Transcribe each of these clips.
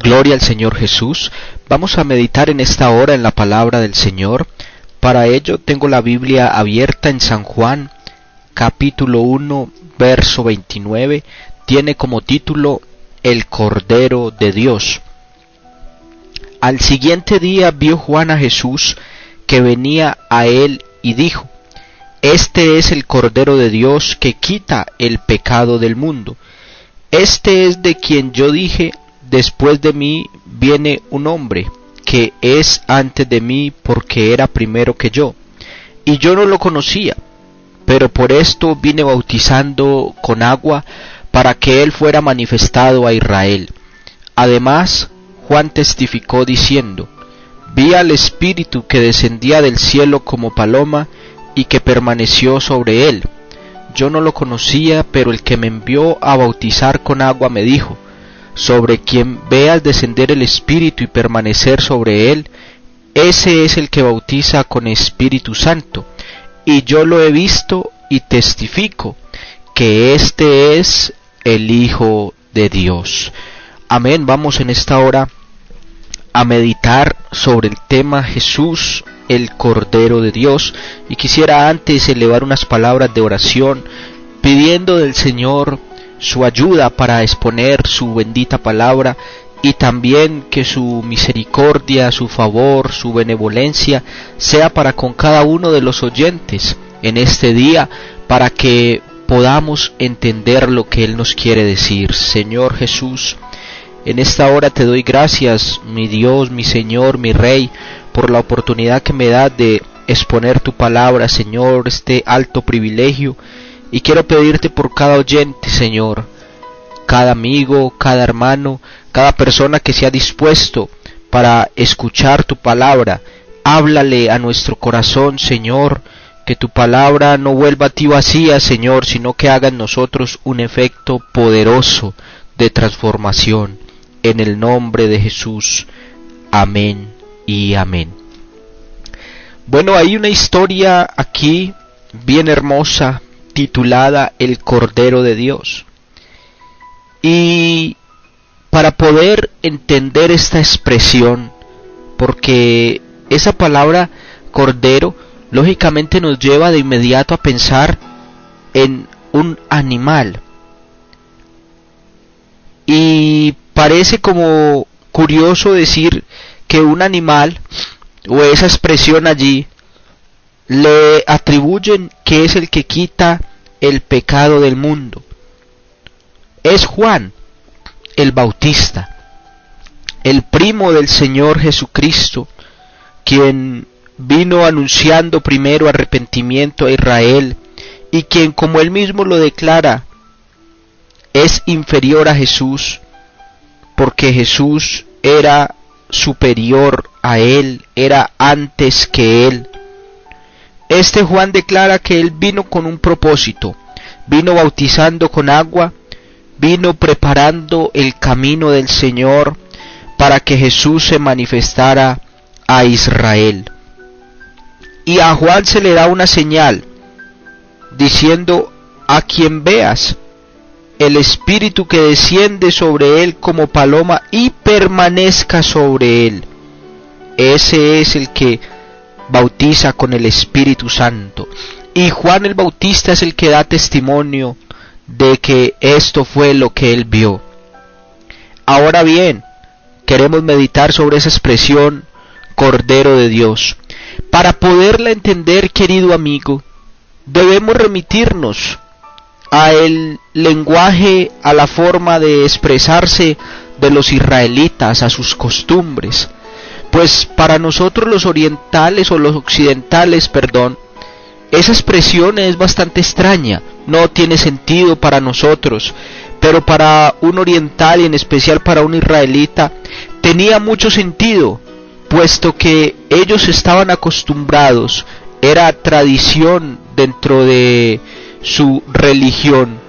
Gloria al Señor Jesús. Vamos a meditar en esta hora en la palabra del Señor. Para ello tengo la Biblia abierta en San Juan, capítulo 1, verso 29. Tiene como título El Cordero de Dios. Al siguiente día vio Juan a Jesús que venía a él y dijo: Este es el Cordero de Dios que quita el pecado del mundo. Este es de quien yo dije: Después de mí viene un hombre que es antes de mí porque era primero que yo, y yo no lo conocía, pero por esto vine bautizando con agua para que él fuera manifestado a Israel. Además, Juan testificó diciendo: Vi al Espíritu que descendía del cielo como paloma y que permaneció sobre él. Yo no lo conocía, pero el que me envió a bautizar con agua me dijo: Sobre quien veas descender el Espíritu y permanecer sobre él, ese es el que bautiza con Espíritu Santo. Y yo lo he visto y testifico que este es el Hijo de Dios. Amén. Vamos en esta hora a meditar sobre el tema Jesús, el Cordero de Dios, y quisiera antes elevar unas palabras de oración pidiendo del Señor su ayuda para exponer su bendita palabra, y también que su misericordia, su favor, su benevolencia sea para con cada uno de los oyentes en este día, para que podamos entender lo que Él nos quiere decir. Señor Jesús, en esta hora te doy gracias, mi Dios, mi Señor, mi Rey, por la oportunidad que me das de exponer tu palabra, Señor, este alto privilegio. Y quiero pedirte por cada oyente, Señor, cada amigo, cada hermano, cada persona que se ha dispuesto para escuchar tu palabra. Háblale a nuestro corazón, Señor, que tu palabra no vuelva a ti vacía, Señor, sino que haga en nosotros un efecto poderoso de transformación. En el nombre de Jesús. Amén y amén. Bueno, hay una historia aquí bien hermosa titulada El Cordero de Dios. Y para poder entender esta expresión, porque esa palabra cordero lógicamente nos lleva de inmediato a pensar en un animal. Y parece como curioso decir que un animal, o esa expresión allí, le atribuyen que es el que quita el pecado del mundo. Es Juan el Bautista, el primo del Señor Jesucristo, quien vino anunciando primero arrepentimiento a Israel, y quien, como él mismo lo declara, es inferior a Jesús, porque Jesús era superior a él, era antes que él. Este Juan declara que él vino con un propósito, vino bautizando con agua, vino preparando el camino del Señor para que Jesús se manifestara a Israel. Y a Juan se le da una señal, diciendo: a quien veas el Espíritu que desciende sobre él como paloma y permanezca sobre él, ese es el que bautiza con el Espíritu Santo. Y Juan el Bautista es el que da testimonio de que esto fue lo que él vio. Ahora bien, queremos meditar sobre esa expresión Cordero de Dios. Para poderla entender, querido amigo, debemos remitirnos al lenguaje, a la forma de expresarse de los israelitas, a sus costumbres. Pues para nosotros los orientales, o los occidentales, esa expresión es bastante extraña, no tiene sentido para nosotros, pero para un oriental, y en especial para un israelita, tenía mucho sentido, puesto que ellos estaban acostumbrados, era tradición dentro de su religión,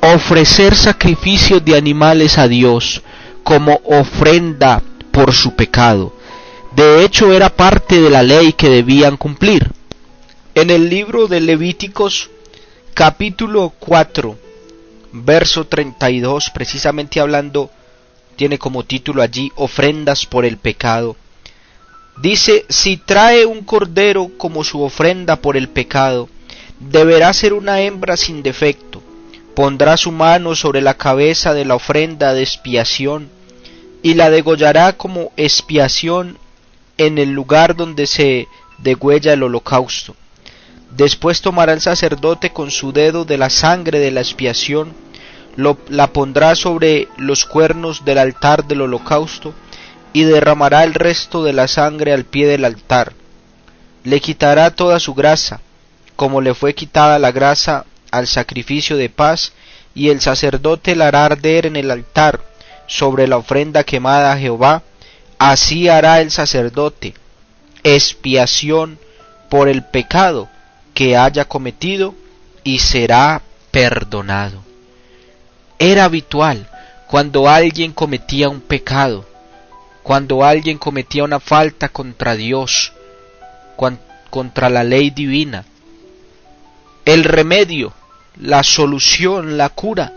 ofrecer sacrificios de animales a Dios como ofrenda por su pecado. De hecho, era parte de la ley que debían cumplir. En el libro de Levíticos, capítulo 4, verso 32, precisamente hablando tiene como título allí ofrendas por el pecado. Dice, si trae un cordero como su ofrenda por el pecado, deberá ser una hembra sin defecto. Pondrá su mano sobre la cabeza de la ofrenda de expiación y la degollará como expiación en el lugar donde se degüella el holocausto. Después tomará el sacerdote con su dedo de la sangre de la expiación, la pondrá sobre los cuernos del altar del holocausto y derramará el resto de la sangre al pie del altar. Le quitará toda su grasa, como le fue quitada la grasa al sacrificio de paz, y el sacerdote la hará arder en el altar sobre la ofrenda quemada a Jehová. Así hará el sacerdote expiación por el pecado que haya cometido y será perdonado. Era habitual cuando alguien cometía un pecado, cuando alguien cometía una falta contra Dios, contra la ley divina, el remedio, la solución, la cura,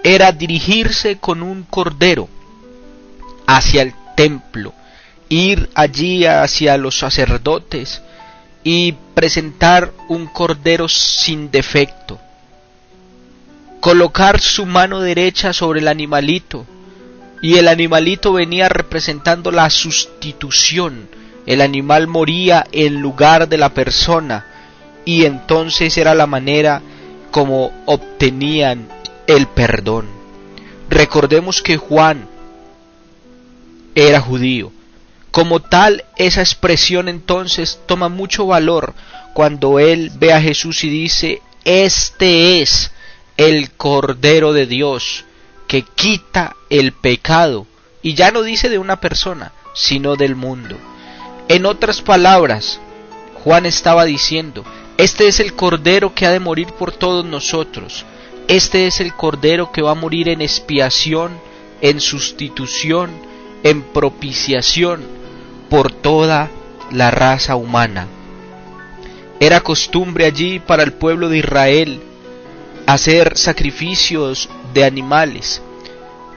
era dirigirse con un cordero hacia el templo, ir allí hacia los sacerdotes y presentar un cordero sin defecto, colocar su mano derecha sobre el animalito, y el animalito venía representando la sustitución. El animal moría en lugar de la persona, y entonces era la manera como obtenían el perdón. Recordemos que Juan era judío. Como tal, esa expresión entonces toma mucho valor cuando él ve a Jesús y dice, este es el Cordero de Dios que quita el pecado, y ya no dice de una persona, sino del mundo. En otras palabras, Juan estaba diciendo, este es el Cordero que ha de morir por todos nosotros, este es el Cordero que va a morir en expiación, en sustitución, en propiciación por toda la raza humana. Era costumbre allí para el pueblo de Israel hacer sacrificios de animales.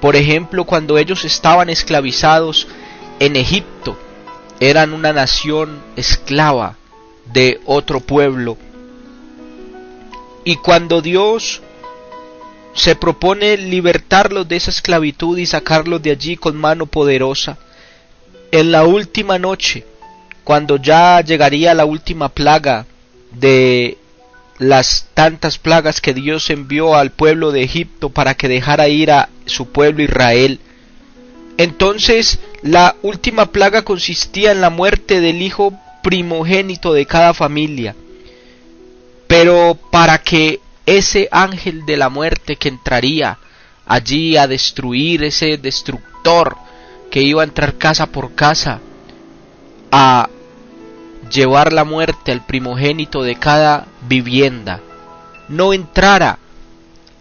Por ejemplo, cuando ellos estaban esclavizados en Egipto, eran una nación esclava de otro pueblo, y cuando Dios se propone libertarlos de esa esclavitud y sacarlos de allí con mano poderosa, en la última noche, cuando ya llegaría la última plaga de las tantas plagas que Dios envió al pueblo de Egipto para que dejara ir a su pueblo Israel, entonces la última plaga consistía en la muerte del hijo primogénito de cada familia. Pero para que ese ángel de la muerte que entraría allí a destruir, ese destructor que iba a entrar casa por casa a llevar la muerte al primogénito de cada vivienda, no entrara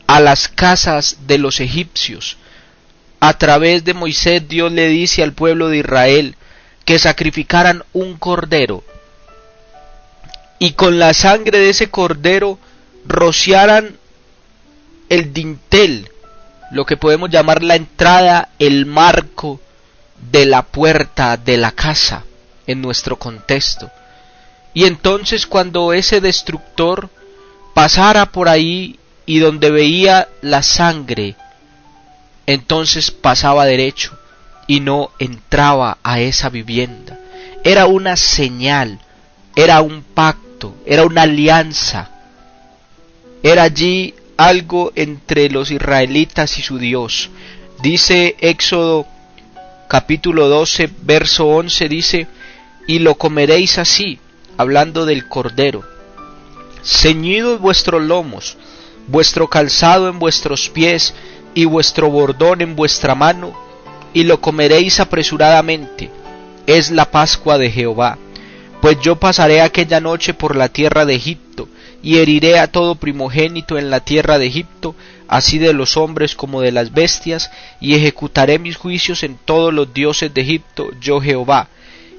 a las casas de los egipcios, a través de Moisés Dios le dice al pueblo de Israel que sacrificaran un cordero, y con la sangre de ese cordero rociaran el dintel, lo que podemos llamar la entrada, el marco de la puerta de la casa en nuestro contexto. Y entonces cuando ese destructor pasara por ahí y donde veía la sangre, entonces pasaba derecho y no entraba a esa vivienda. Era una señal, era un pacto, era una alianza, era allí algo entre los israelitas y su Dios. Dice Éxodo capítulo 12 verso 11, dice, y lo comeréis así, hablando del cordero, ceñidos vuestros lomos, vuestro calzado en vuestros pies y vuestro bordón en vuestra mano, y lo comeréis apresuradamente, es la Pascua de Jehová. Pues yo pasaré aquella noche por la tierra de Egipto, y heriré a todo primogénito en la tierra de Egipto, así de los hombres como de las bestias, y ejecutaré mis juicios en todos los dioses de Egipto, yo Jehová.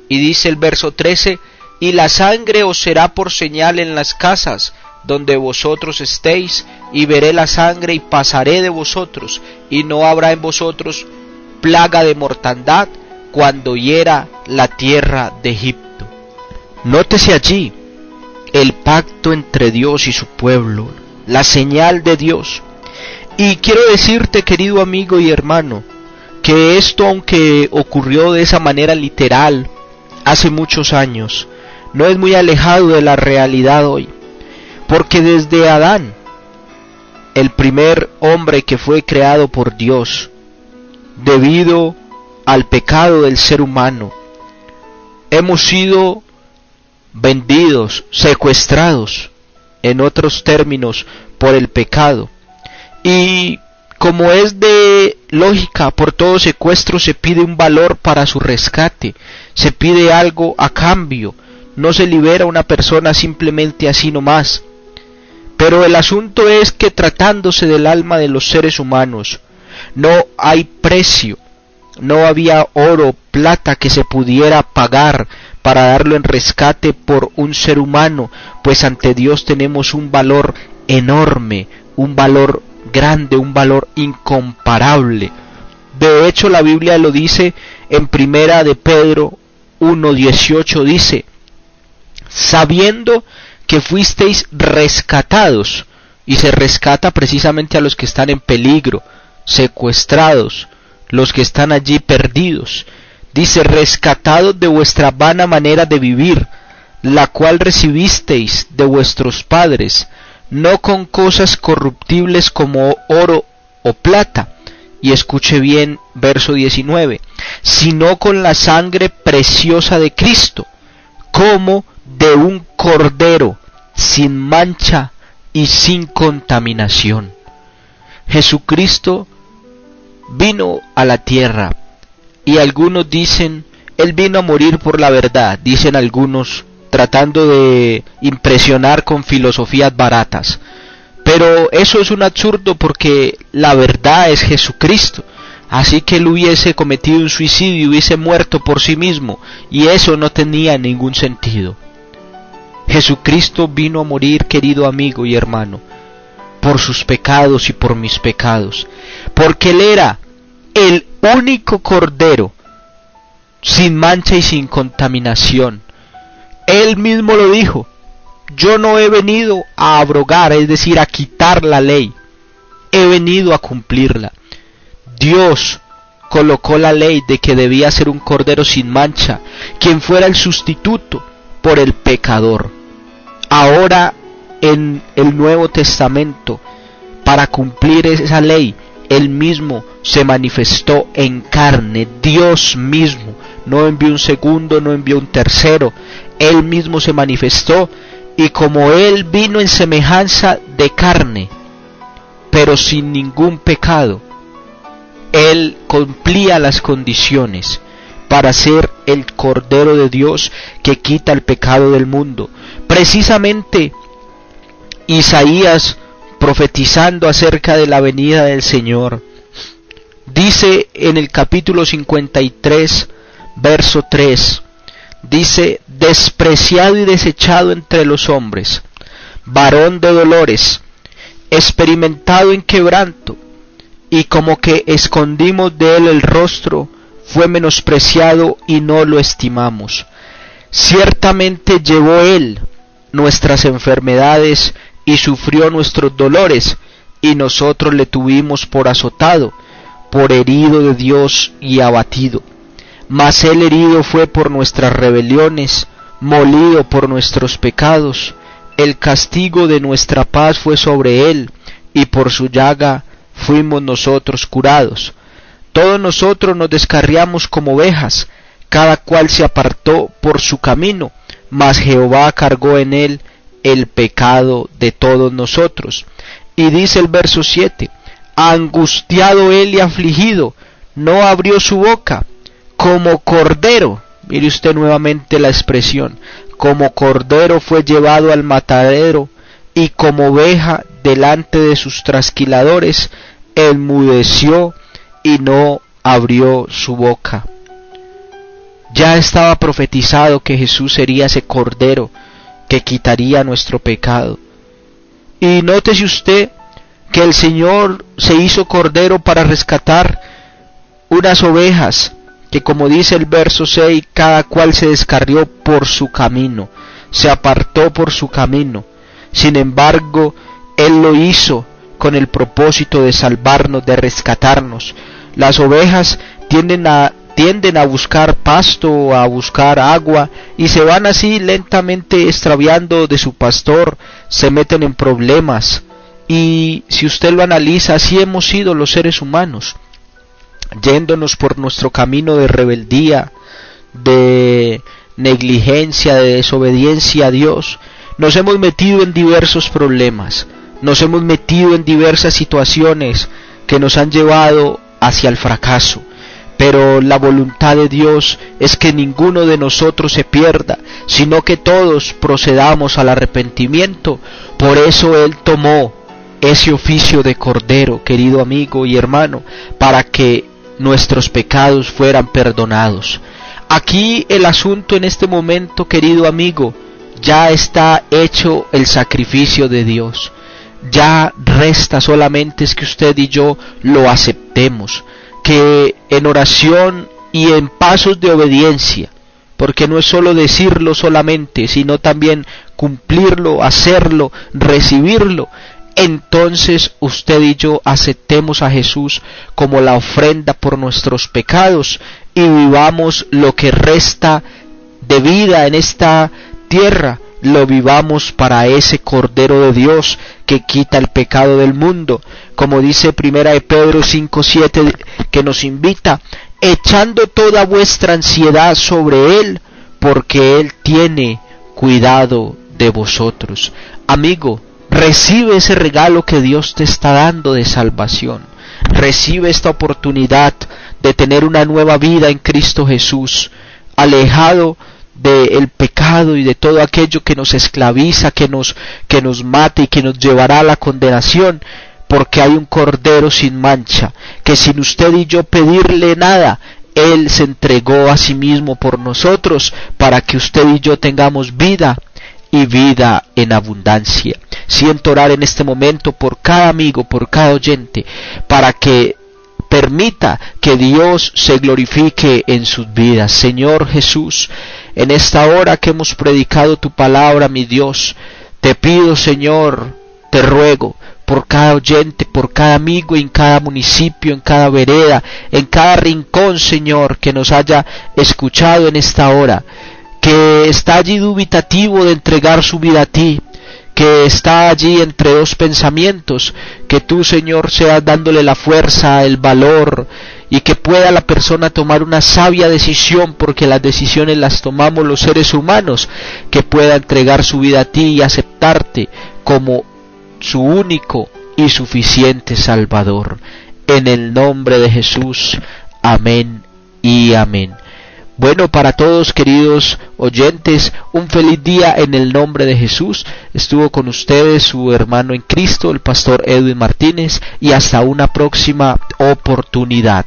Y dice el verso 13, y la sangre os será por señal en las casas donde vosotros estéis, y veré la sangre y pasaré de vosotros, y no habrá en vosotros plaga de mortandad cuando hiera la tierra de Egipto. Nótese allí el pacto entre Dios y su pueblo, la señal de Dios. Y quiero decirte, querido amigo y hermano, que esto, aunque ocurrió de esa manera literal hace muchos años, no es muy alejado de la realidad hoy, porque desde Adán, el primer hombre que fue creado por Dios, debido al pecado del ser humano, hemos sido vendidos, secuestrados, en otros términos, por el pecado. Y como es de lógica, por todo secuestro se pide un valor para su rescate, se pide algo a cambio, no se libera a una persona simplemente así nomás. Pero el asunto es que tratándose del alma de los seres humanos, no hay precio, no había oro, plata que se pudiera pagar para darlo en rescate por un ser humano, pues ante Dios tenemos un valor enorme, un valor grande, un valor incomparable. De hecho, la Biblia lo dice en Primera de Pedro 1:18, dice: sabiendo que fuisteis rescatados, y se rescata precisamente a los que están en peligro, secuestrados, los que están allí perdidos. Dice: rescatados de vuestra vana manera de vivir, la cual recibisteis de vuestros padres, no con cosas corruptibles como oro o plata, y escuche bien verso 19, sino con la sangre preciosa de Cristo, como de un cordero sin mancha y sin contaminación. Jesucristo vino a la tierra, y algunos dicen, Él vino a morir por la verdad, dicen algunos, tratando de impresionar con filosofías baratas. Pero eso es un absurdo, porque la verdad es Jesucristo. Así que Él hubiese cometido un suicidio, hubiese muerto por sí mismo, y eso no tenía ningún sentido. Jesucristo vino a morir, querido amigo y hermano, por sus pecados y por mis pecados, porque Él era el único cordero sin mancha y sin contaminación. Él mismo lo dijo: yo no he venido a abrogar, es decir, a quitar la ley, he venido a cumplirla. Dios colocó la ley de que debía ser un cordero sin mancha, quien fuera el sustituto por el pecador. Ahora, en el Nuevo Testamento, para cumplir esa ley, Él mismo se manifestó en carne. Dios mismo no envió un segundo, no envió un tercero, Él mismo se manifestó, y como Él vino en semejanza de carne, pero sin ningún pecado, Él cumplía las condiciones para ser el Cordero de Dios que quita el pecado del mundo. Precisamente Isaías, profetizando acerca de la venida del Señor, dice en el capítulo 53, verso 3, dice: despreciado y desechado entre los hombres, varón de dolores, experimentado en quebranto, y como que escondimos de él el rostro, fue menospreciado y no lo estimamos. Ciertamente llevó él nuestras enfermedades y sufrió nuestros dolores, y nosotros le tuvimos por azotado, por herido de Dios y abatido. Mas él herido fue por nuestras rebeliones, molido por nuestros pecados. El castigo de nuestra paz fue sobre él, y por su llaga fuimos nosotros curados. Todos nosotros nos descarriamos como ovejas, cada cual se apartó por su camino, mas Jehová cargó en él el pecado de todos nosotros. Y dice el verso 7, angustiado él y afligido, no abrió su boca, como cordero, mire usted nuevamente la expresión, como cordero fue llevado al matadero, y como oveja delante de sus trasquiladores, enmudeció y no abrió su boca. Ya estaba profetizado que Jesús sería ese cordero que quitaría nuestro pecado. Y nótese usted que el Señor se hizo cordero para rescatar unas ovejas que, como dice el verso 6, cada cual se descarrió por su camino, se apartó por su camino. Sin embargo, Él lo hizo con el propósito de salvarnos, de rescatarnos. Las ovejas tienden a buscar pasto, a buscar agua, y se van así lentamente extraviando de su pastor, se meten en problemas. Y si usted lo analiza, así hemos sido los seres humanos, yéndonos por nuestro camino de rebeldía, de negligencia, de desobediencia a Dios. Nos hemos metido en diversos problemas, nos hemos metido en diversas situaciones que nos han llevado hacia el fracaso. Pero la voluntad de Dios es que ninguno de nosotros se pierda, sino que todos procedamos al arrepentimiento. Por eso Él tomó ese oficio de cordero, querido amigo y hermano, para que nuestros pecados fueran perdonados. Aquí el asunto en este momento, querido amigo, ya está hecho el sacrificio de Dios. Ya resta solamente es que usted y yo lo aceptemos, que en oración y en pasos de obediencia, porque no es solo decirlo solamente, sino también cumplirlo, hacerlo, recibirlo. Entonces usted y yo aceptemos a Jesús como la ofrenda por nuestros pecados y vivamos lo que resta de vida en esta tierra, lo vivamos para ese Cordero de Dios que quita el pecado del mundo, como dice Primera de Pedro 5:7, que nos invita, echando toda vuestra ansiedad sobre Él, porque Él tiene cuidado de vosotros. Amigo, recibe ese regalo que Dios te está dando de salvación. Recibe esta oportunidad de tener una nueva vida en Cristo Jesús, alejado del pecado y de todo aquello que nos esclaviza, que nos mata y que nos llevará a la condenación, porque hay un Cordero sin mancha, que sin usted y yo pedirle nada, Él se entregó a sí mismo por nosotros, para que usted y yo tengamos vida y vida en abundancia. Siento orar en este momento por cada amigo, por cada oyente, para que permita que Dios se glorifique en sus vidas. Señor Jesús, en esta hora que hemos predicado tu palabra, mi Dios, te pido, Señor, te ruego por cada oyente, por cada amigo, en cada municipio, en cada vereda, en cada rincón, Señor, que nos haya escuchado en esta hora, que está allí dubitativo de entregar su vida a ti, que está allí entre dos pensamientos, que tú, Señor, seas dándole la fuerza, el valor, y que pueda la persona tomar una sabia decisión, porque las decisiones las tomamos los seres humanos, que pueda entregar su vida a ti y aceptarte como su único y suficiente Salvador. En el nombre de Jesús, amén y amén. Bueno, para todos, queridos oyentes, un feliz día en el nombre de Jesús. Estuvo con ustedes su hermano en Cristo, el pastor Edwin Martínez, y hasta una próxima oportunidad.